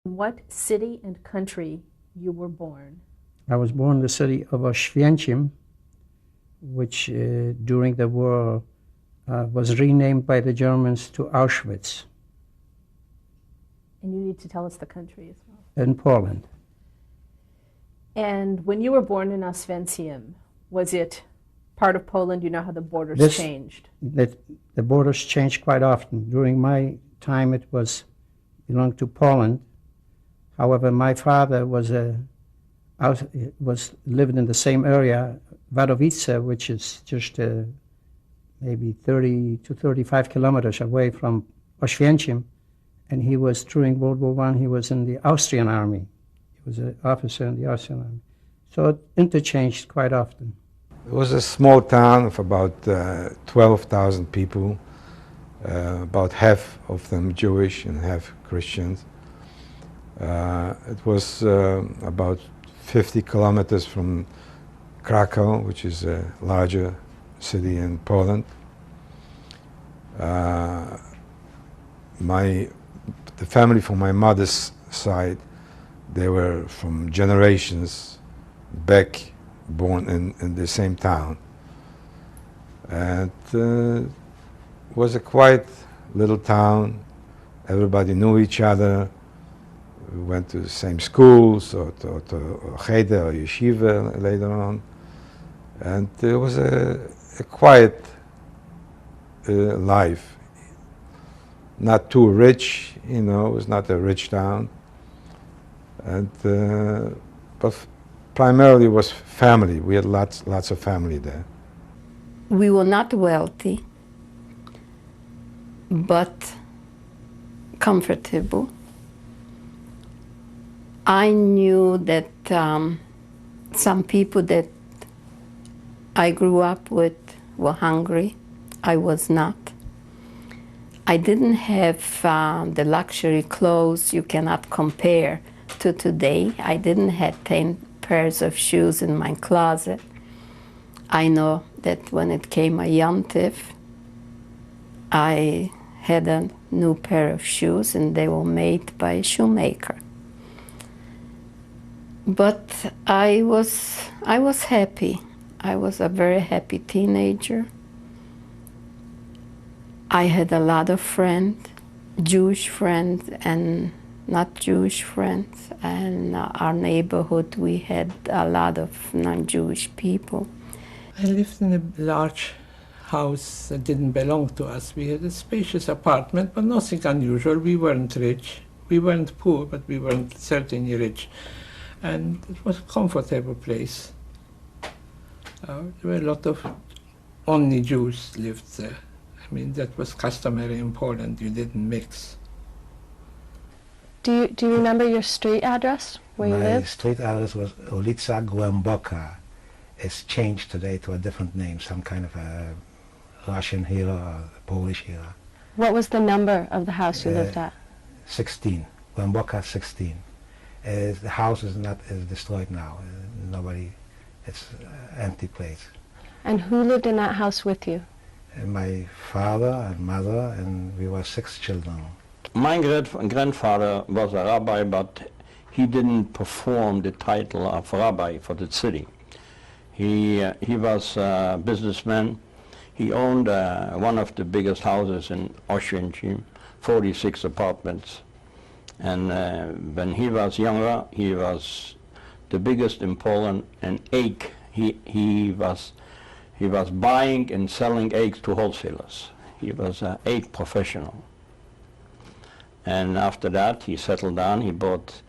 What city and country you were born? I was born in the city of Oświęcim, which during the war was renamed by the Germans to Auschwitz. And you need to tell us the country as well. In Poland. And when you were born in Oświęcim, was it part of Poland? You know how the borders changed? The borders changed quite often. During my time, it belonged to Poland. However, my father lived in the same area, Wadowice, which is just maybe 30 to 35 kilometers away from Oświęcim, and he was, during World War I, he was in the Austrian army. He was an officer in the Austrian army. So it interchanged quite often. It was a small town of about 12,000 people, about half of them Jewish and half Christians. It was about 50 kilometers from Kraków, which is a larger city in Poland. The family from my mother's side, they were from generations back, born in the same town. And it was a quite little town. Everybody knew each other. We went to the same schools, or to cheder or yeshiva later on. And it was a quiet life. Not too rich, you know, it was not a rich town. And but primarily it was family. We had lots of family there. We were not wealthy, but comfortable. I knew that some people that I grew up with were hungry. I was not. I didn't have the luxury clothes you cannot compare to today. I didn't have 10 pairs of shoes in my closet. I know that when it came a Yom Tov, I had a new pair of shoes and they were made by a shoemaker. But I was happy. I was a very happy teenager. I had a lot of friends, Jewish friends and not Jewish friends. And our neighborhood, we had a lot of non-Jewish people. I lived in a large house that didn't belong to us. We had a spacious apartment, but nothing unusual. We weren't rich. We weren't poor, but we weren't certainly rich. And it was a comfortable place. There were a lot of only Jews lived there. I mean, that was customary in Poland. You didn't mix. Do you remember your street address where you lived? My street address was Ulica Głęboka. It's changed today to a different name, some kind of a Russian hero or Polish hero. What was the number of the house you lived at? 16, Głęboka 16. The house is destroyed now. Nobody, it's an empty place. And who lived in that house with you? My father and mother, and we were 6 children. My grandfather was a rabbi, but he didn't perform the title of rabbi for the city. He was a businessman. He owned one of the biggest houses in Oświęcim, 46 apartments. And when he was younger, he was the biggest in Poland, and egg. He was buying and selling eggs to wholesalers. He was an egg professional. And after that, he settled down. He bought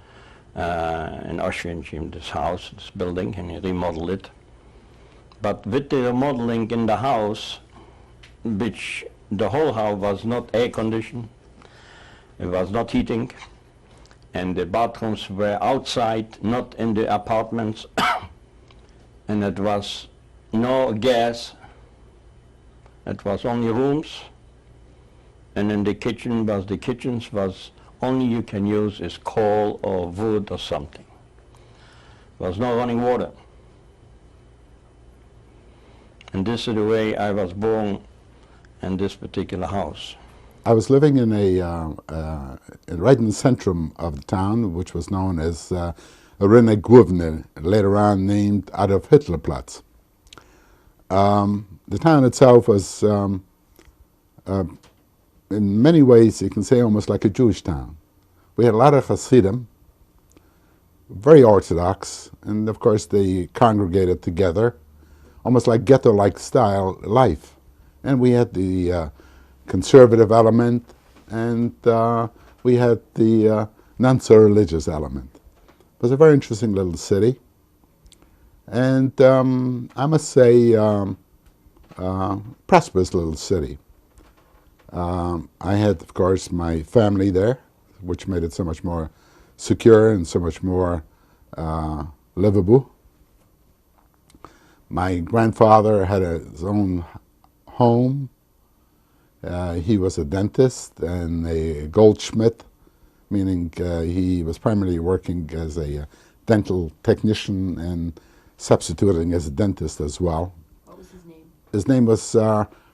in Oświęcim this house, this building, and he remodeled it. But with the remodeling in the house, which the whole house was not air conditioned, it was not heating, and the bathrooms were outside, not in the apartments, and it was no gas. It was only rooms, and in the kitchens was only you can use is coal or wood or something. There was no running water. And this is the way I was born in this particular house. I was living in right in the centrum of the town, which was known as Regionalną, later on named Adolf Hitlerplatz. The town itself was, in many ways, you can say almost like a Jewish town. We had a lot of Hasidim, very Orthodox, and of course they congregated together, almost like ghetto-like style life. And we had the conservative element, and we had the non-so-religious element. It was a very interesting little city, and I must say, prosperous little city. I had, of course, my family there, which made it so much more secure and so much more livable. My grandfather had his own home. He was a dentist and a goldsmith, meaning he was primarily working as a dental technician and substituting as a dentist as well. What was his name? His name was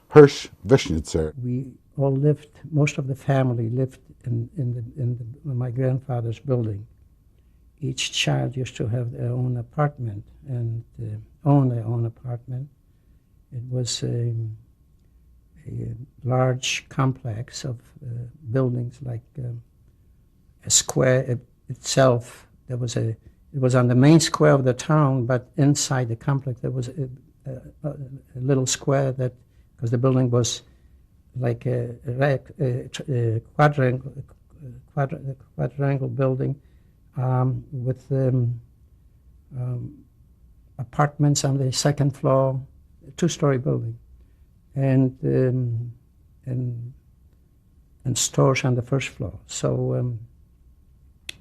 Hirsch Wischnitzer. We all lived, most of the family lived in my grandfather's building. Each child used to have their own apartment and own their own apartment. It was a large complex of buildings, like a square itself. It was on the main square of the town, but inside the complex there was a little square that, because the building was like a quadrangle building with apartments on the second floor, a two-story building, and stores on the first floor. So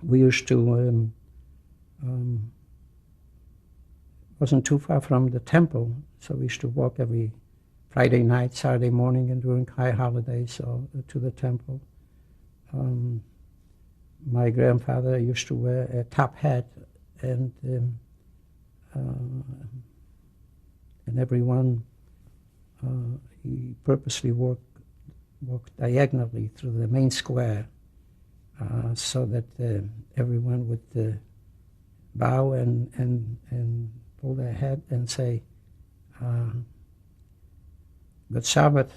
we used to, wasn't too far from the temple, so we used to walk every Friday night, Saturday morning, and during high holidays to the temple. My grandfather used to wear a top hat, and everyone, he purposely walked diagonally through the main square so that everyone would bow and pull their head and say, Good Sabbath,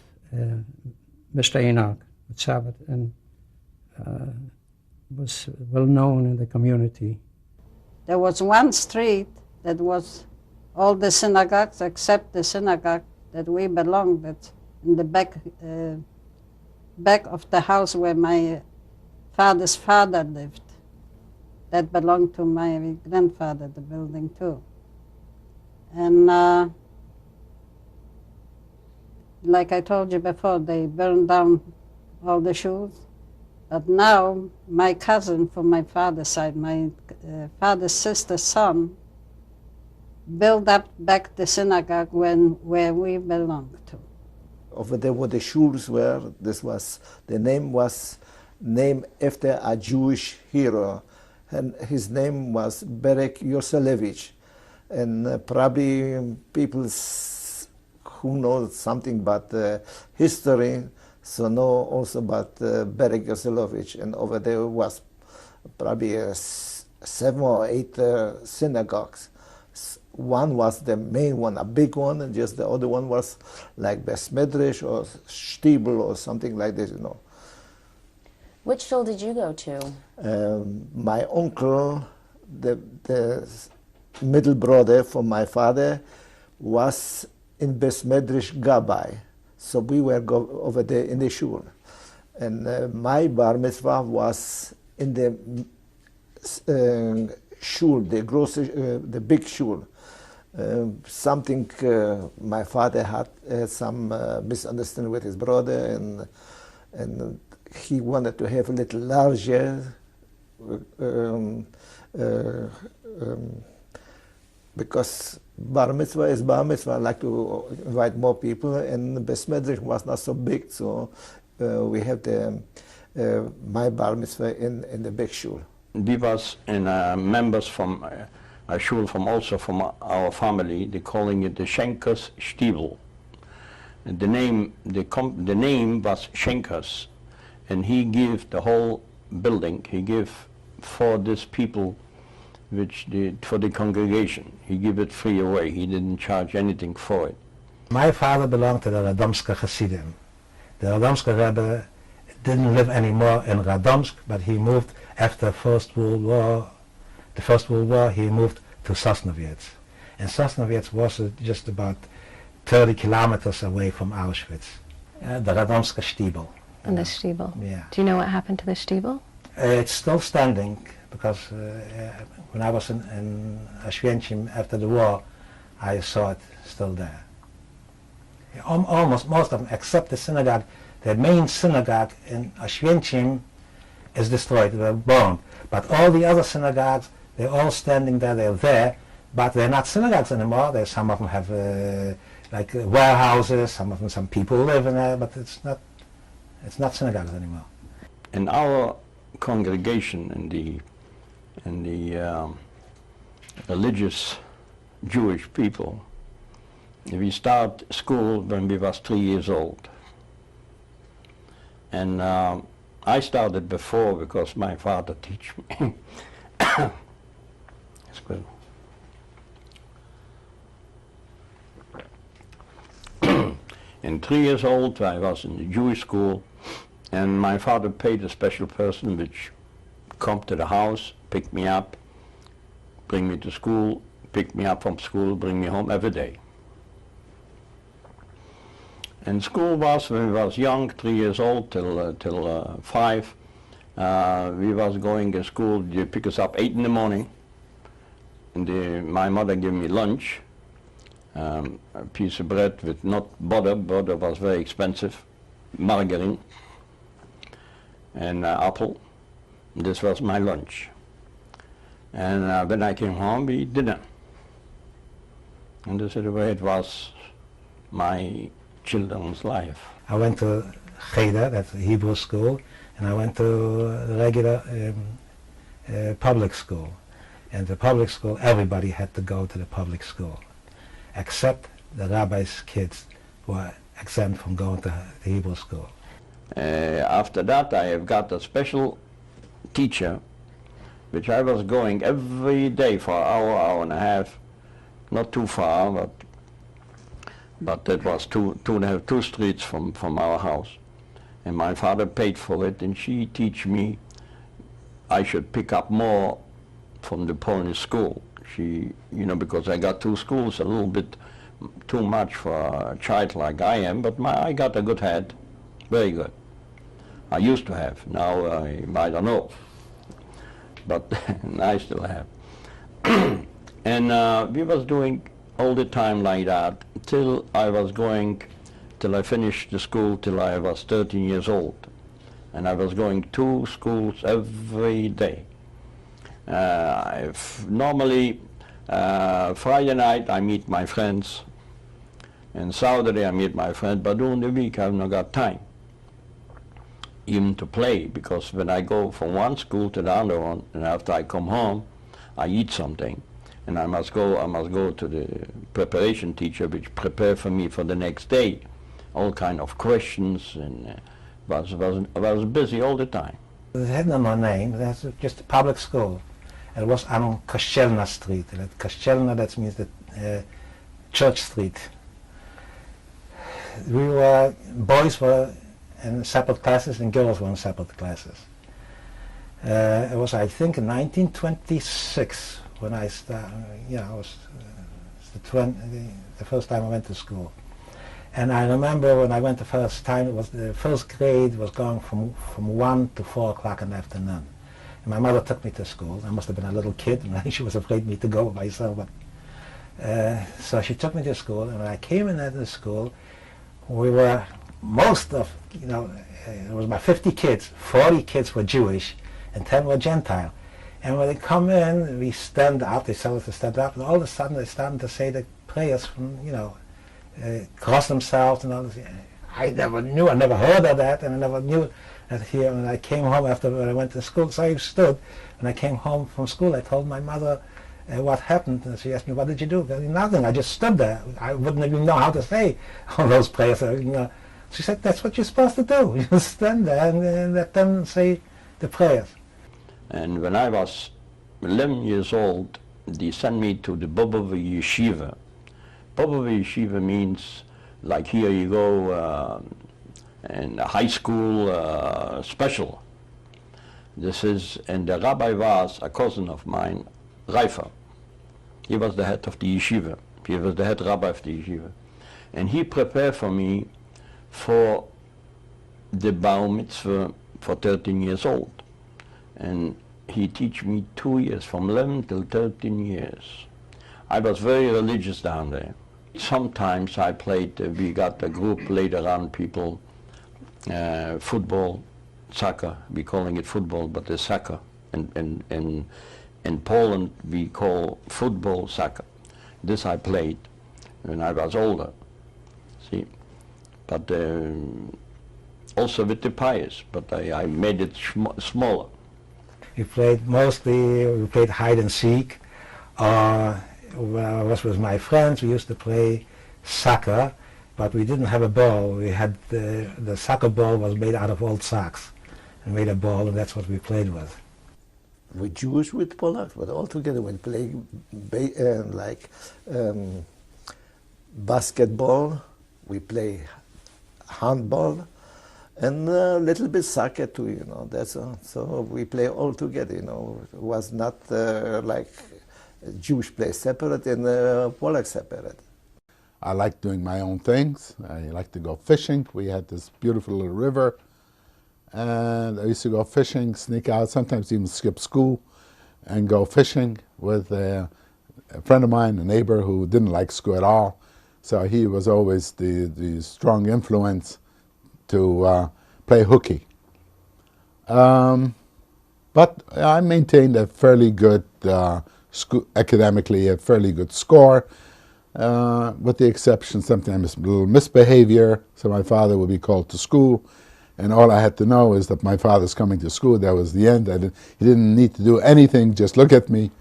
Mr. Enoch, Good Sabbath, and was well known in the community. There was one street that was all the synagogues except the synagogue that we belonged at, in the back of the house where my father's father lived. That belonged to my grandfather, the building too. And like I told you before, they burned down all the shuls. But now my cousin from my father's side, my father's sister's son, built up back the synagogue where we belonged to. Over there where the shuls were, the name was named after a Jewish hero, and his name was Berek Yoselevich. And probably people who know something about history, so know also about Berek Yoselevich. And over there was probably 7 or 8 synagogues. One was the main one, a big one, and just the other one was like Bes Medrash or Stiebel or something like this, you know. Which shul did you go to? My uncle, the middle brother from my father, was in Bes Medrash Gabai. So we were over there in the shul. And my bar mitzvah was in the shul, the big shul. Something my father had some misunderstanding with his brother, and he wanted to have a little larger because bar mitzvah is bar mitzvah. I like to invite more people, and Bes Medrash was not so big, so we have my bar mitzvah in the big shul. We was members from a shul also from our family. They calling it the Schenkers Stiebel. And the name was Schenkers, and he gave the whole building, he gave for these people, for the congregation. He gave it free away. He didn't charge anything for it. My father belonged to the Radomska Hasidim. The Radomska Rebbe didn't live anymore in Radomsk, but he moved after the First World War, he moved to Sosnowiec. And Sosnowiec was just about 30 kilometers away from Auschwitz. The Radomska Stiebel. And the Stiebel. Yeah. Do you know what happened to the Stiebel? It's still standing, because when I was in Oświęcim after the war, I saw it still there. Almost most of them, except the synagogue. The main synagogue in Oświęcim is destroyed, they're burned. But all the other synagogues, they're all standing there, they're there, but they're not synagogues anymore. Some of them have like warehouses, some people live in there, but it's not synagogues anymore. In our congregation, in the religious Jewish people, we start school when we was 3 years old. And I started before because my father teach me. In 3 years old, I was in the Jewish school, and my father paid a special person which come to the house, pick me up, bring me to school, pick me up from school, bring me home every day. And school was, when we was young, 3 years old till 5, we was going to school. They pick us up 8 in the morning, and my mother gave me lunch, a piece of bread with not butter. Butter was very expensive, margarine, and apple. This was my lunch. And when I came home, we eat dinner. And this is the way it was my children's life. I went to Cheder, that's a Hebrew school, and I went to regular public school. And the public school, everybody had to go to the public school, except the rabbi's kids were exempt from going to the Hebrew school. After that, I have got a special teacher, which I was going every day for an hour and a half, not too far, but it was two streets from our house. And my father paid for it, and she teach me I should pick up more from the Polish school. She, because I got 2 schools, a little bit too much for a child like I am, but I got a good head, very good. I used to have, now I don't know, but I still have. And we was doing all the time like that till I finished the school till I was 13 years old. And I was going to schools every day. Normally, Friday night I meet my friends, and Saturday I meet my friends, but during the week I've not got time even to play, because when I go from one school to the other one, and after I come home, I eat something. And I must go to the preparation teacher, which prepare for me for the next day, all kind of questions, and was busy all the time. It had no name. It was just a public school. It was on Kościelna Street. Kościelna, that means the Church Street. Boys were in separate classes and girls were in separate classes. It was, I think, in 1926 when I started. It was the first time I went to school. And I remember when I went the first time, it was the first grade was going from 1 to 4 o'clock in the afternoon. And my mother took me to school. I must have been a little kid, and she was afraid me to go by myself. But, so she took me to school, and when I came in at the school, we were, it was about 50 kids. 40 kids were Jewish, and 10 were Gentile. And when they come in, we stand up, they tell us to stand up, and all of a sudden they started to say the prayers from, cross themselves and all this. I never knew, I never heard of that, and I never knew that here. And I came home after when I went to school, so I stood. When I came home from school, I told my mother what happened, and she asked me, what did you do? Nothing, I just stood there. I wouldn't even know how to say all those prayers. She said, that's what you're supposed to do. You stand there and let them say the prayers. And when I was 11 years old, they sent me to the Bobova Yeshiva. Bobova Yeshiva means, like here you go in a high school special. This is, and the rabbi was a cousin of mine, Reifer. He was the head of the yeshiva. He was the head rabbi of the yeshiva. And he prepared for me for the bar mitzvah for 13 years old. And he teach me 2 years, from 11 till 13 years. I was very religious down there. Sometimes I played, we got a group later on, people, football, soccer, we calling it football, but it's soccer. In Poland we call football soccer. This I played when I was older, see. But also with the pious, but I made it smaller. We played hide and seek. I was with my friends, we used to play soccer, but we didn't have a ball. We had the soccer ball was made out of old socks, and made a ball, and that's what we played with. With Jewish, with Polacks, but all together we play basketball, we play handball, and a little bit soccer too, you know. That's so we play all together, you know. It was not like Jewish play separate and Polak separate. I like doing my own things. I like to go fishing. We had this beautiful little river, and I used to go fishing, sneak out, sometimes even skip school and go fishing with a friend of mine, a neighbor who didn't like school at all. So he was always the strong influence to play hooky. But I maintained a fairly good, academically, a fairly good score, with the exception sometimes a little misbehavior. So my father would be called to school, and all I had to know is that my father's coming to school. That was the end. He didn't need to do anything, just look at me.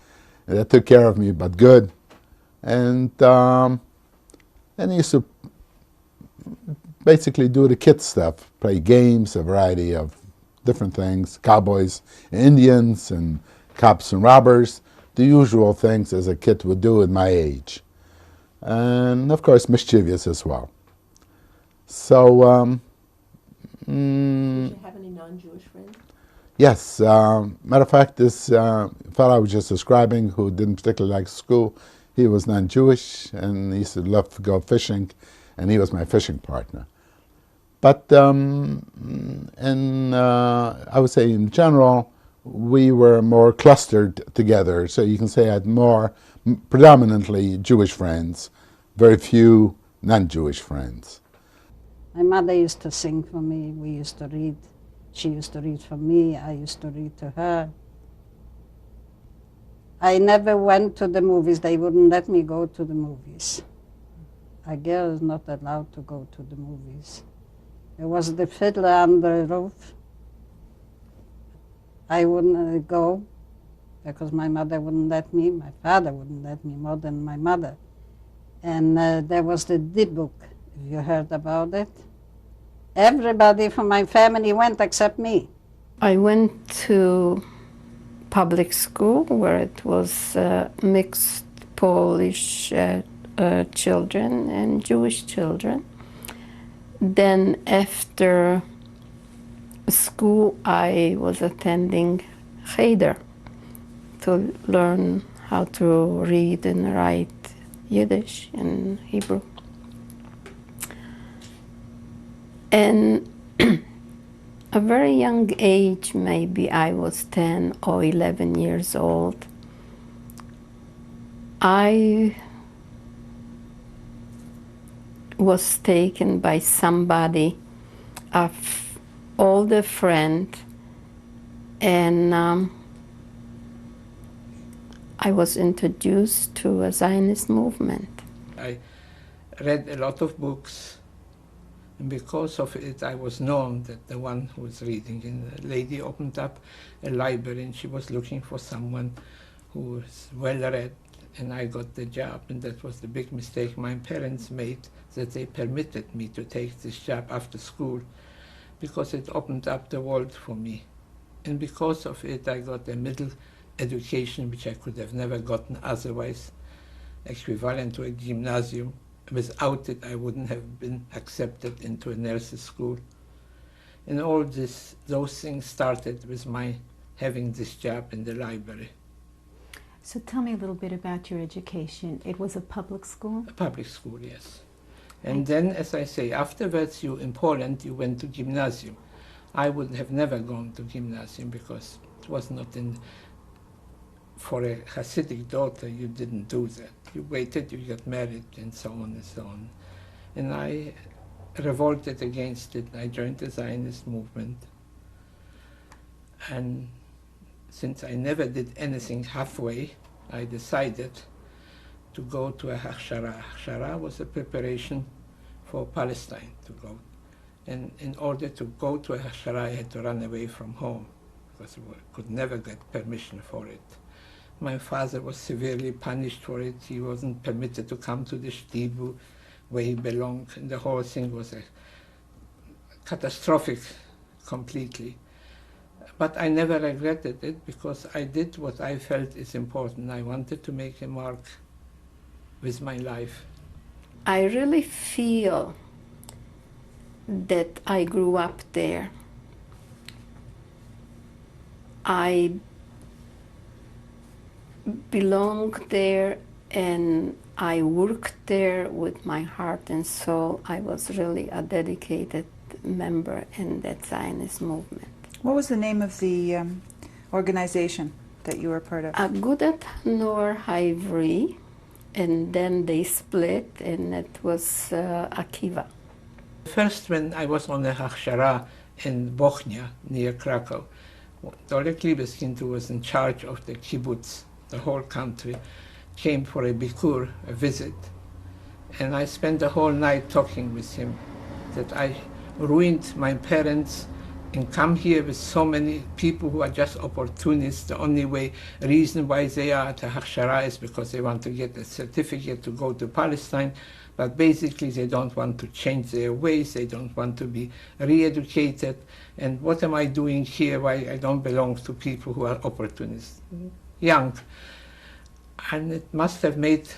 And that took care of me, but good. And he used to basically do the kid stuff, play games, a variety of different things, cowboys, Indians, and cops and robbers, the usual things as a kid would do at my age. And of course mischievous as well. So, Did you have any non-Jewish friends? Yes. Matter of fact, this fellow I was just describing, who didn't particularly like school, he was non-Jewish, and he used to love to go fishing, and he was my fishing partner. But I would say in general, we were more clustered together. So you can say I had more predominantly Jewish friends, very few non-Jewish friends. My mother used to sing for me. We used to read. She used to read for me. I used to read to her. I never went to the movies. They wouldn't let me go to the movies. A girl is not allowed to go to the movies. There was the Fiddler on the Roof. I wouldn't go because my mother wouldn't let me. My father wouldn't let me more than my mother. And there was the D-Book, if you heard about it. Everybody from my family went except me. I went to public school where it was mixed Polish children and Jewish children. Then after school I was attending Cheder to learn how to read and write Yiddish and Hebrew. And a very young age, maybe I was 10 or 11 years old, I was taken by somebody, an older friend, and I was introduced to a Zionist movement. I read a lot of books, and because of it I was known that the one who was reading. And the lady opened up a library and she was looking for someone who was well read and I got the job, and that was the big mistake my parents made, that they permitted me to take this job after school, because it opened up the world for me. And because of it, I got a middle education, which I could have never gotten otherwise, equivalent to a gymnasium. Without it, I wouldn't have been accepted into a nurse's school. And all those things started with my having this job in the library. So tell me a little bit about your education. It was a public school? A public school, yes. And then, as I say, afterwards, in Poland, you went to gymnasium. I would have never gone to gymnasium because it was not for a Hasidic daughter, you didn't do that. You waited, you got married, and so on and so on. And I revolted against it. I joined the Zionist movement. And since I never did anything halfway, I decided to go to a Hachshara. Hachshara was a preparation for Palestine to go. And in order to go to a Hachshara, I had to run away from home because I could never get permission for it. My father was severely punished for it. He wasn't permitted to come to the shtibul where he belonged, and the whole thing was catastrophic completely. But I never regretted it because I did what I felt is important. I wanted to make a mark with my life. I really feel that I grew up there. I belong there and I worked there with my heart and soul. I was really a dedicated member in that Zionist movement. What was the name of the organization that you were part of? Agudat Nor Haivri, and then they split, and it was Akiva. First, when I was on the Hachshara in Bochnia, near Krakow, Oleg Libeskind, who was in charge of the kibbutz, the whole country, came for a bikur, a visit, and I spent the whole night talking with him that I ruined my parents and come here with so many people who are just opportunists. The only reason why they are at the Hachshara is because they want to get a certificate to go to Palestine, but basically they don't want to change their ways, they don't want to be re-educated, and what am I doing here? Why I don't belong to people who are opportunists, young. And it must have made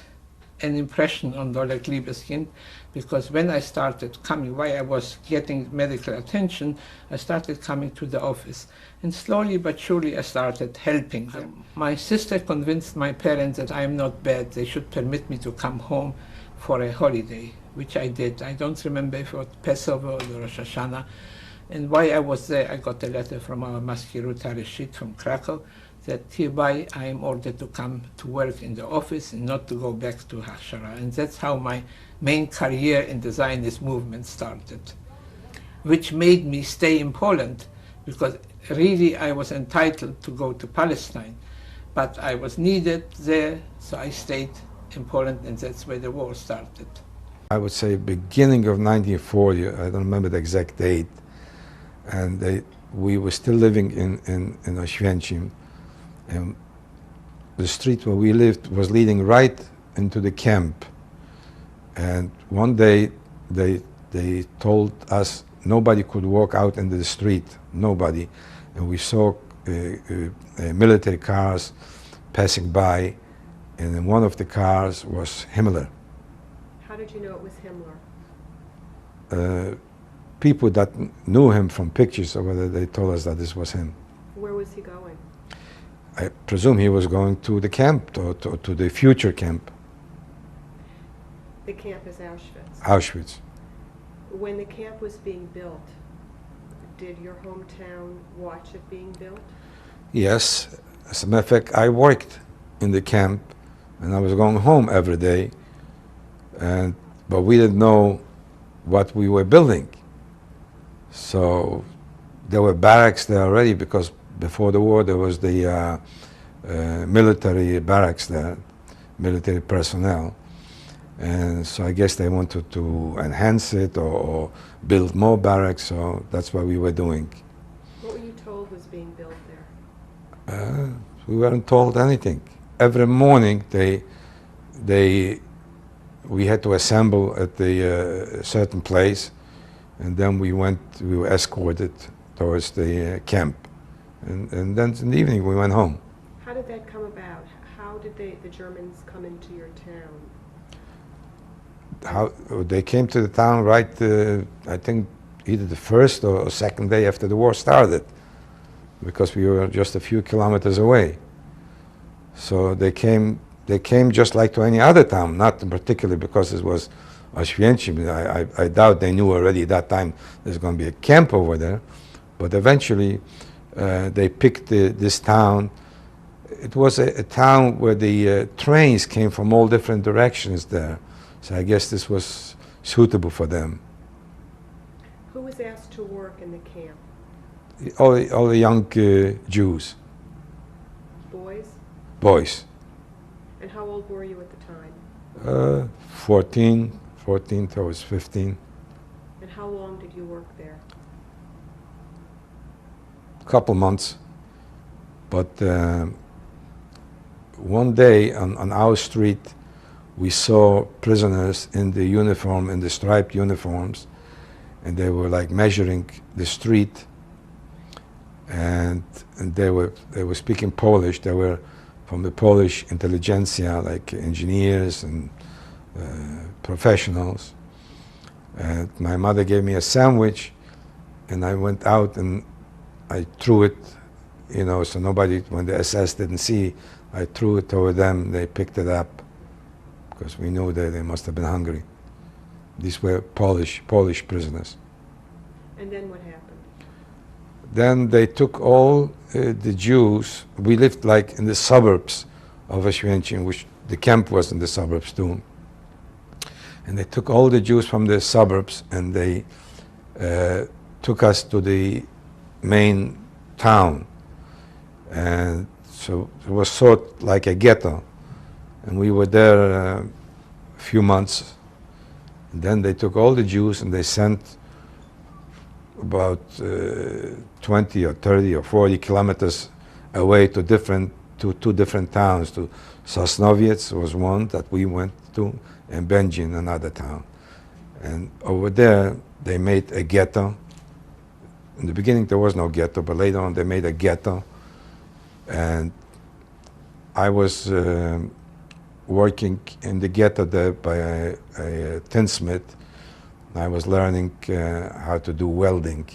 an impression on Oleg Libeskind, because when I started coming, while I was getting medical attention, I started coming to the office. And slowly but surely I started helping them. My sister convinced my parents that I'm not bad, they should permit me to come home for a holiday, which I did. I don't remember if it was Passover or the Rosh Hashanah. And while I was there, I got a letter from our Maskirut HaReshit from Krakow that hereby I am ordered to come to work in the office and not to go back to Hachshara. And that's how my main career in the Zionist movement started, which made me stay in Poland, because really I was entitled to go to Palestine, but I was needed there, so I stayed in Poland, and that's where the war started. I would say beginning of 1940, I don't remember the exact date, and we were still living in Oświęcim. And the street where we lived was leading right into the camp. And one day they told us nobody could walk out into the street, nobody. And we saw military cars passing by, and in one of the cars was Himmler. How did you know it was Himmler? People that knew him from pictures, or whether they told us that this was him. Where was he going? I presume he was going to the camp, to the future camp. The camp is Auschwitz. Auschwitz. When the camp was being built, did your hometown watch it being built? Yes. As a matter of fact, I worked in the camp, and I was going home every day, but we didn't know what we were building. So there were barracks there already, because before the war there was the military barracks there, military personnel. And so I guess they wanted to enhance it or build more barracks, so that's what we were doing. What were you told was being built there? We weren't told anything. Every morning they we had to assemble at the certain place, and then we were escorted towards the camp, and then in the evening we went home. How did that come about? How did the Germans come into your town? How they came to the town right, I think either the first or second day after the war started, because we were just a few kilometers away. So they came just like to any other town, not particularly because it was Oświęcim. I doubt they knew already at that time there's going to be a camp over there, but eventually they picked this town. It was a town where the trains came from all different directions there. So I guess this was suitable for them. Who was asked to work in the camp? All the young Jews. Boys? Boys. And how old were you at the time? 14 to I was 15. And how long did you work there? A couple months. But one day on our street, we saw prisoners in the uniform, in the striped uniforms, and they were like measuring the street, and they were speaking Polish. They were from the Polish intelligentsia, like engineers and professionals. And my mother gave me a sandwich, and I went out and I threw it, you know, so nobody, when the SS didn't see, I threw it over them. They picked it up, because we knew that they must have been hungry. These were Polish prisoners. And then what happened? Then they took all the Jews. We lived like in the suburbs of Oświęcim, which the camp was in the suburbs too. And they took all the Jews from the suburbs and they took us to the main town. And so it was sort of like a ghetto. And we were there a few months. And then they took all the Jews and they sent about 20 or 30 or 40 kilometers away to two different towns. To Sosnowiec was one that we went to, and Będzin, another town. And over there they made a ghetto. In the beginning there was no ghetto, but later on they made a ghetto. And I was working in the ghetto there by a tinsmith. I was learning how to do welding.